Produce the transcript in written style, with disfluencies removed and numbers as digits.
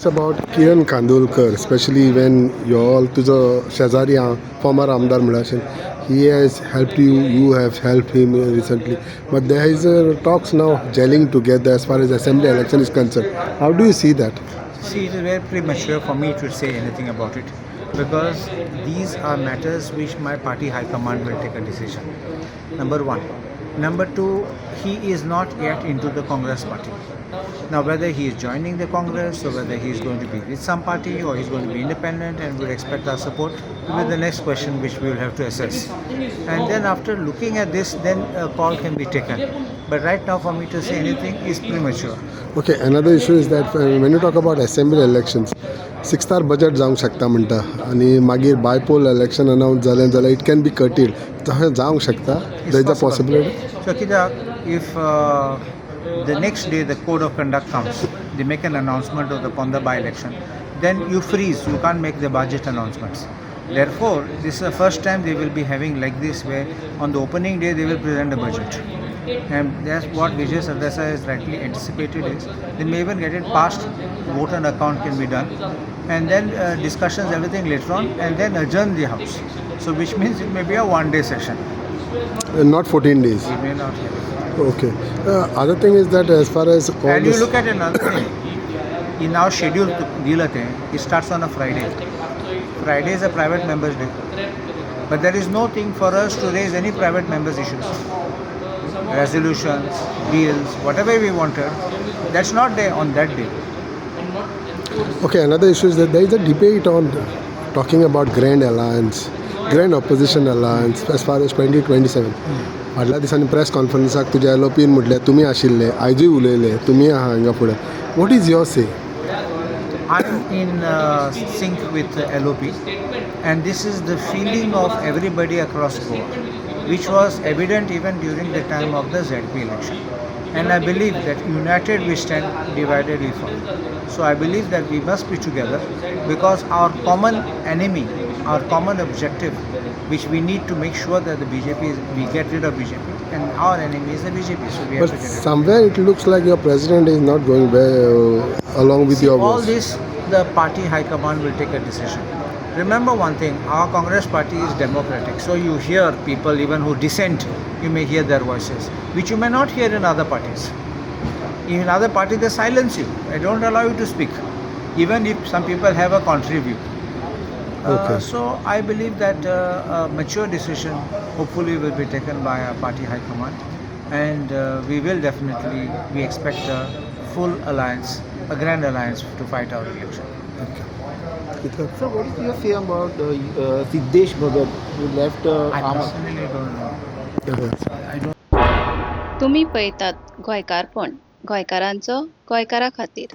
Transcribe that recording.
about Kiran Kandolkar, especially when you all तुझो शेजारी former आमदार म्हणून he has helped you, you have helped him recently, but there is talks now gelling together as far as assembly election is concerned. How do you see that? See, it is very premature for me to say anything about it because these are matters which my party high command will take a decision. Number one. Number two, he is not yet into the Congress party. Now, whether he is joining the Congress or whether he is going to be with some party or he is going to be independent and will expect our support will be the next question which we will have to assess. And then after looking at this, then a call can be taken. But right now for me to say anything is premature. Okay, another issue is that when you talk about assembly elections, 6-star budget जावंक शकता म्हणटा आणि मागीर bypoll election announce जालें जाल्यार it can be कर्टेड तशें जावंक शकता. There is a possibility. So कित्याक if the next day the code of conduct comes, they make an announcement upon the by-election, then you freeze, you can't make the budget announcements. Therefore, this is the first time they will be having like this, where on the opening day they will present the budget. And that's what Vijay Sardesai has rightly anticipated is, they may even get it passed, vote and account can be done, and then discussions, everything later on, and then adjourn the house. So which means it may be a one-day session. Not 14 days. We may not have it. Okay. Other thing is that as far as all And this, you look at another thing. In our schedule, it starts on a Friday. Friday is a private members' day. But there is no thing for us to raise any private members' issues. Resolutions, bills, whatever we wanted, that's not there on that day. okay, another issue is that there is a debate on talking about grand alliance, grand opposition alliance as far as 2027. फाटल्या दिसांनी press कॉन्फरन्साक तुज्या एलओपीन म्हटलें तुमी आशिल्ले, आयजूय उलयले, तुमी आहा हांगा फुडें. वॉट इज युअर से? I'm in sync with LOP, and this is the feeling of everybody across Goa, which was evident even during the time of the ZP election. And I believe that united we stand, divided we fall. So I believe that we must be together because our common enemy, our common objective, which we need to make sure that the BJP we get rid of BJP, and our enemy is the BJP. So we have But to get rid of it. somewhere it looks like your president is not going well along with your All voice. this, the party high command will take a decision. Remember one thing, our Congress party is democratic. So you hear people even who dissent, you may hear their voices, which you may not hear in other parties. In other parties, they silence you. They don't allow you to speak, even if some people have a contrary view. Okay. So I believe that a mature decision hopefully will be taken by our party high command, and we will definitely, we expect a full alliance, a grand alliance to fight our election. So what is your say about Siddesh Bhagat who left I Aam personally don't know. तुम्ही पळयतात गोंयकारपण, गोंयकारांचो गोंयकारा खातीर.